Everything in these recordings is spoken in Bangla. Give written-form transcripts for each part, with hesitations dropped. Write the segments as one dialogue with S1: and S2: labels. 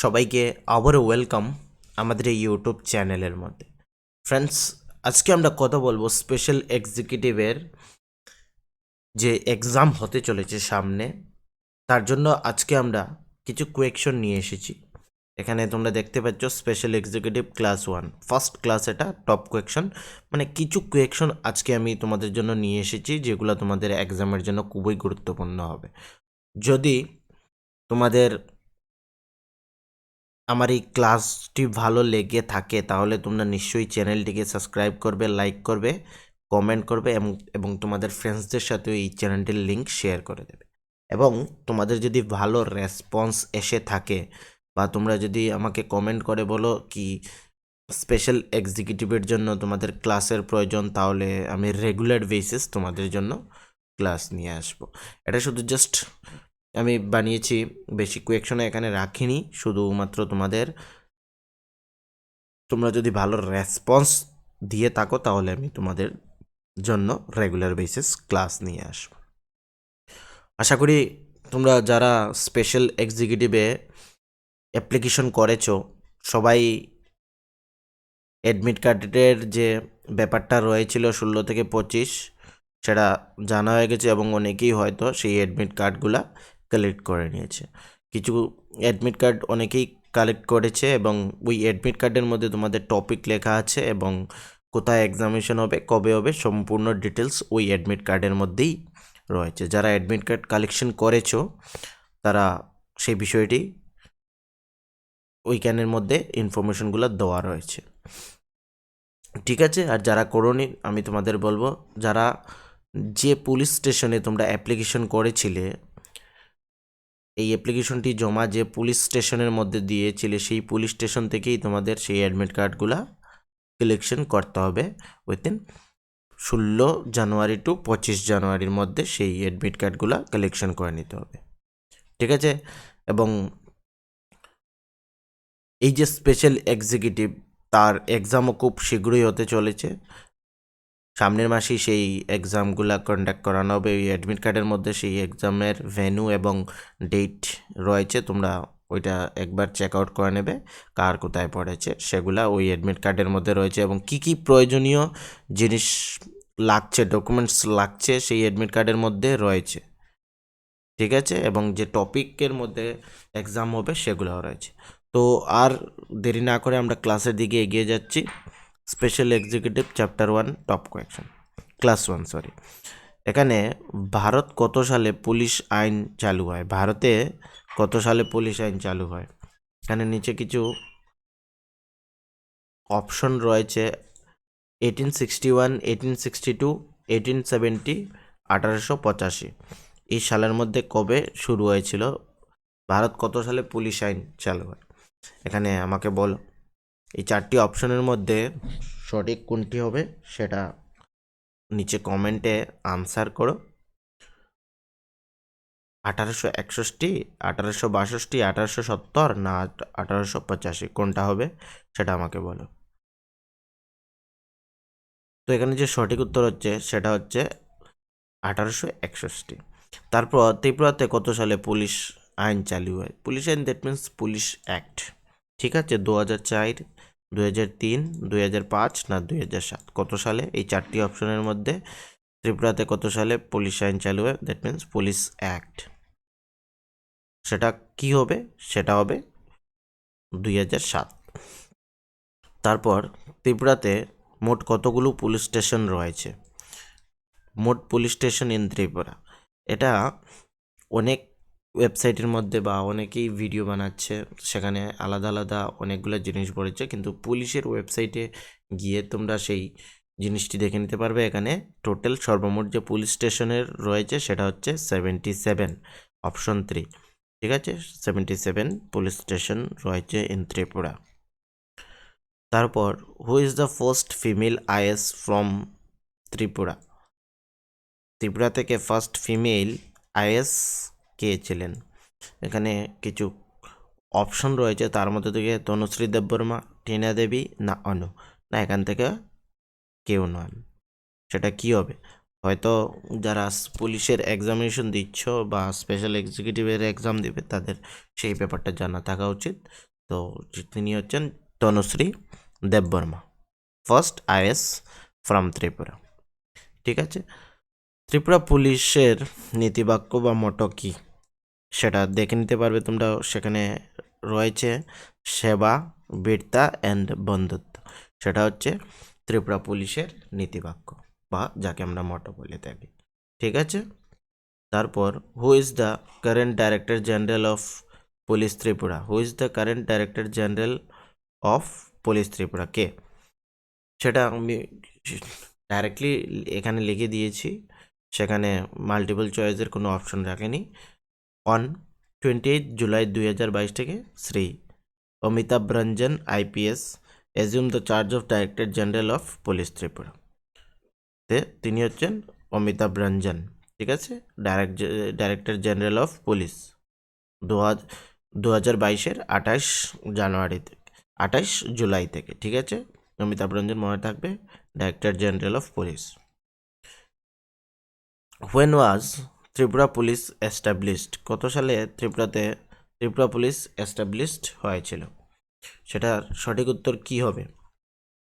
S1: সবাইকে আবারও ওয়েলকাম আমাদের এই ইউটিউব চ্যানেলের মধ্যে। ফ্রেন্ডস, আজকে আমরা কথা বলবো স্পেশাল এক্সিকিউটিভের যে এক্সাম হতে চলেছে সামনে, তার জন্য আজকে আমরা কিছু কোয়েকশন নিয়ে এসেছি। এখানে তোমরা দেখতে পাচ্ছ special executive class 1 first class, এটা টপ কোয়েকশন। মানে কিছু কোয়েকশন আজকে আমি তোমাদের জন্য নিয়ে এসেছি যেগুলো তোমাদের এক্সামের জন্য খুবই গুরুত্বপূর্ণ হবে। যদি তোমাদের আমার এই ক্লাসটি ভালো লেগে থাকে তাহলে তোমরা নিশ্চয়ই চ্যানেলটিকে সাবস্ক্রাইব করবে, লাইক করবে, কমেন্ট করবে এবং তোমাদের ফ্রেন্ডসদের সাথেও এই চ্যানেলটির লিঙ্ক শেয়ার করে দেবে। এবং তোমাদের যদি ভালো রেসপন্স এসে থাকে বা তোমরা যদি আমাকে কমেন্ট করে বলো কি স্পেশাল এক্সিকিউটিভের জন্য তোমাদের ক্লাসের প্রয়োজন, তাহলে আমি রেগুলার বেসিস তোমাদের জন্য ক্লাস নিয়ে আসবো। এটা শুধু জাস্ট আমি বানিয়েছি, বেশি কোয়েকশনে এখানে রাখিনি, শুধুমাত্র তোমরা যদি ভালো রেসপন্স দিয়ে থাকো তাহলে আমি তোমাদের জন্য রেগুলার বেসিস ক্লাস নিয়ে আসবো। আশা করি তোমরা যারা স্পেশাল এক্সিকিউটিভে অ্যাপ্লিকেশন করেছো সবাই অ্যাডমিট কার্ডের যে ব্যাপারটা রয়েছিল 16 থেকে 25 সেটা জানা হয়ে গেছে এবং অনেকেই হয়তো সেই অ্যাডমিট কার্ডগুলা কালেক্ট করে নিয়েছে। কিছু অ্যাডমিট কার্ড অনেকেই কালেক্ট করেছে এবং ওই অ্যাডমিট কার্ডের মধ্যে তোমাদের টপিক লেখা আছে এবং কোথায় এক্সামিনেশন হবে, কবে হবে, সম্পূর্ণ ডিটেলস ওই অ্যাডমিট কার্ডের মধ্যেই রয়েছে। যারা অ্যাডমিট কার্ড কালেকশন করেছো তারা সেই বিষয়টি ওইখানের মধ্যে ইনফরমেশনগুলো দেওয়া রয়েছে, ঠিক আছে। আর যারা করোনি আমি তোমাদের বলবো, যারা যে পুলিশ স্টেশনে তোমরা অ্যাপ্লিকেশন করেছিলে, এই অ্যাপ্লিকেশনটি জমা যে পুলিশ স্টেশনের মধ্যে দিয়েছিলে সেই পুলিশ স্টেশন থেকেই তোমাদের সেই অ্যাডমিট কার্ডগুলা কালেকশন করতে হবে উইথিন 16 জানুয়ারি টু 25 জানুয়ারির মধ্যে সেই অ্যাডমিট কার্ডগুলা কালেকশন করে নিতে হবে, ঠিক আছে। এবং এই যে স্পেশাল এক্সিকিউটিভ তার এক্সামও খুব শীঘ্রই হতে চলেছে। সামনের মাসেই সেই এক্সামগুলো কন্ডাক্ট করানো হবে। ওই অ্যাডমিট কার্ডের মধ্যে সেই এক্সামের ভেন্যু এবং ডেট রয়েছে, তোমরা ওইটা একবার চেক আউট করে নেবে কার কোথায় পড়েছে, সেগুলা ওই অ্যাডমিট কার্ডের মধ্যে রয়েছে এবং কি কি প্রয়োজনীয় জিনিস লাগছে, ডকুমেন্টস লাগছে সেই অ্যাডমিট কার্ডের মধ্যে রয়েছে, ঠিক আছে। এবং যে টপিকের মধ্যে এক্সাম হবে সেগুলোও রয়েছে। তো আর দেরি না করে আমরা ক্লাসের দিকে এগিয়ে যাচ্ছি। Special executive chapter 1 top question class 1 sorry. এখানে ভারত কত সালে পুলিশ আইন চালু হয়? ভারতে কত সালে পুলিশ আইন চালু হয়? এখানে নিচে কিছু অপশন রয়েছে: 1861, 1862, 1870, 1885। এই সালের মধ্যে কবে শুরু হয়েছিল? ভারত কত সালে পুলিশ আইন চালু হয়? এখানে আমাকে বলো এই 4টি অপশনের মধ্যে সঠিক কোনটি হবে সেটা নিচে কমেন্টে আনসার করো। 1861, 1862, 1870 না 1885, কোনটা হবে সেটা আমাকে বলো। তো এখানে যে সঠিক উত্তর হচ্ছে সেটা হচ্ছে 1861। তারপর ত্রিপুরাতে কত সালে পুলিশ আইন চালু হয়? পুলিশ আইন, দ্যাট মিন্স পুলিশ অ্যাক্ট, ঠিক আছে। 2004, 2003, 2005 না 2007, কত সালে? এই 4টি অপশনের মধ্যে ত্রিপুরাতে কত সালে পুলিশ আইন চালু হয়? That means police act. সেটা কি হবে? সেটা হবে 2007। তারপর ত্রিপুরাতে মোট কতগুলো পুলিশ স্টেশন রয়েছে? মোট পুলিশ স্টেশন ইন ত্রিপুরা, এটা অনেক ওয়েবসাইটের মধ্যে বা অনেকেই ভিডিও বানাচ্ছে, সেখানে আলাদা আলাদা অনেকগুলো জিনিস পড়েছে, কিন্তু পুলিশের ওয়েবসাইটে গিয়ে তোমরা সেই জিনিসটি দেখে নিতে পারবে। এখানে টোটাল সর্বমোট যে পুলিশ স্টেশনের রয়েছে সেটা হচ্ছে 77, অপশন 3, ঠিক আছে। 77 পুলিশ স্টেশন রয়েছে ইন ত্রিপুরা। তারপর who is the first female is from Tripura? Tripura থেকে ফার্স্ট ফিমেল আইএস কে ছিলেন? এখানে কিছু অপশন রয়েছে, তার মধ্যে থেকে তনুশ্রী দেববর্মা, টিনা দেবী না অনু, না এখান থেকে কেউ নন। সেটা কি হবে? হয়তো যারা পুলিশের এক্সামিনেশন দিচ্ছ বা স্পেশাল এক্সিকিউটিভের এক্সাম দিবে তাদের সেই ব্যাপারটা জানা থাকা উচিত। তো তিনি হচ্ছেন Tanushree Debbarma, first is from Tripura. ঠিক আছে, ত্রিপুরা পুলিশের নীতিবাক্য বা মটো কি সেটা দেখে নিতে পারবে তোমরা। সেখানে রয়েছে সেবা, বীরতা অ্যান্ড বন্ধুত্ব। সেটা হচ্ছে ত্রিপুরা পুলিশের নীতিবাক্য বা যাকে আমরা মটো বলে থাকি। ঠিক আছে, তারপর who is the current director general of police Tripura? Who is the current director general of police Tripura? কে? সেটা আমি ডাইরেক্টলি এখানে লিখে দিয়েছি, সেখানে মাল্টিপল চয়েসের কোনো অপশন রাখেনি। অন 28 জুলাই 2022 থেকে Shri Amitabh Ranjan IPS assume the charge of director general of police Tripura. তিনি হচ্ছেন অমিতাভ রঞ্জন। ঠিক আছে, ডাইরেক্টর জেনারেল অফ পুলিশ 2022-এর 28 জানুয়ারি থেকে 28 জুলাই থেকে। ঠিক আছে, অমিতাভ রঞ্জন মনে থাকবে, director general of police. When was Tripura police established? কত সালে ত্রিপুরা পুলিশ এস্টাবলিশড হয়েছিল? সেটার সঠিক উত্তর কি হবে?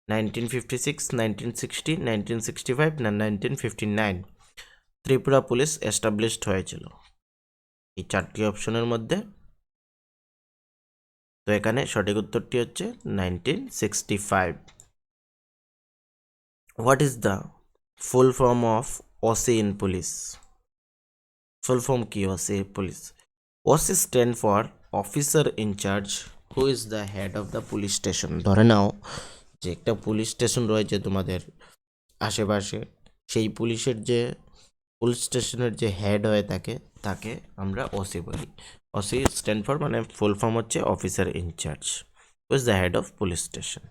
S1: 1956, 1960, 1965 না 1959? ত্রিপুরা পুলিশ এস্টাবলিশড হয়েছিল এই চারটি অপশনের মধ্যে। তো এখানে সঠিক উত্তরটি হচ্ছে 1965। What is the full form of OC in police? Full form কি OC police? OC stand for officer in charge who is the head of the police station. ধরে নাও যে একটা পুলিশ স্টেশন রয়েছে তোমাদের আশেপাশে, সেই পুলিশ স্টেশনের যে হেড হয়ে থাকে তাকে আমরা ওসি বলি। ওসি স্ট্যান্ড ফর মানে ফুল ফর্ম হচ্ছে officer in charge who is the head of police station.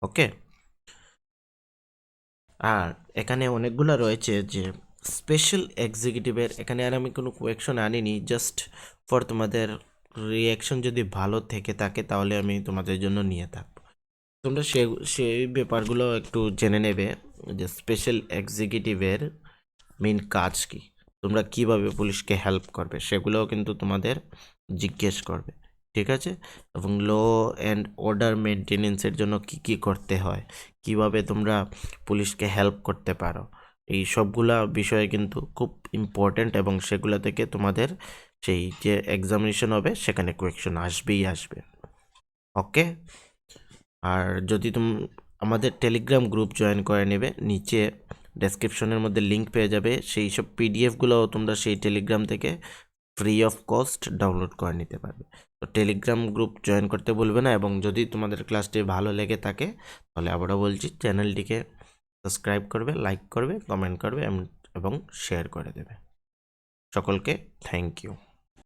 S1: Okay, আর এখানে অনেকগুলো রয়েছে যে স্পেশাল এক্সিকিউটিভের, এখানে আর আমি কোনো কোয়েকশন আনিনি, জাস্ট ফর তোমাদের রিয়াকশন যদি ভালো থেকে থাকে তাহলে আমি তোমাদের জন্য নিয়ে থাকবো। তোমরা সেই ব্যাপারগুলো একটু জেনে নেবে যে স্পেশাল এক্সিকিউটিভের মেন কাজ কি, তোমরা কিভাবে পুলিশকে হেল্প করবে সেগুলোও কিন্তু তোমাদের জিজ্ঞেস করবে। ঠিক আছে, এবং ল অ্যান্ড অর্ডার মেনটেনেন্সের জন্য কি কি করতে হয়, কিভাবে তোমরা পুলিশকে হেল্প করতে পারো, এই সবগুলা বিষয়ে কিন্তু খুব ইম্পর্ট্যান্ট এবং সেগুলো থেকে তোমাদের সেই যে এক্সামিনেশন হবে সেখানে কোয়েকশন আসবেই আসবে। ওকে, আর যদি আমাদের টেলিগ্রাম গ্রুপ জয়েন করে নেবে, নিচে ডেসক্রিপশনের মধ্যে লিঙ্ক পেয়ে যাবে, সেই সব পিডিএফগুলোও তোমরা সেই টেলিগ্রাম থেকে ফ্রি অফ কস্ট ডাউনলোড করে নিতে পারবে। তো টেলিগ্রাম গ্রুপ জয়েন করতে ভুলবে না, এবং যদি তোমাদের ক্লাসটি ভালো লেগে থাকে তাহলে আবারও বলছি চ্যানেলটিকে সাবস্ক্রাইব করবে, লাইক করবে, কমেন্ট করবে এবং শেয়ার করে দেবে। সকলকে থ্যাংক ইউ।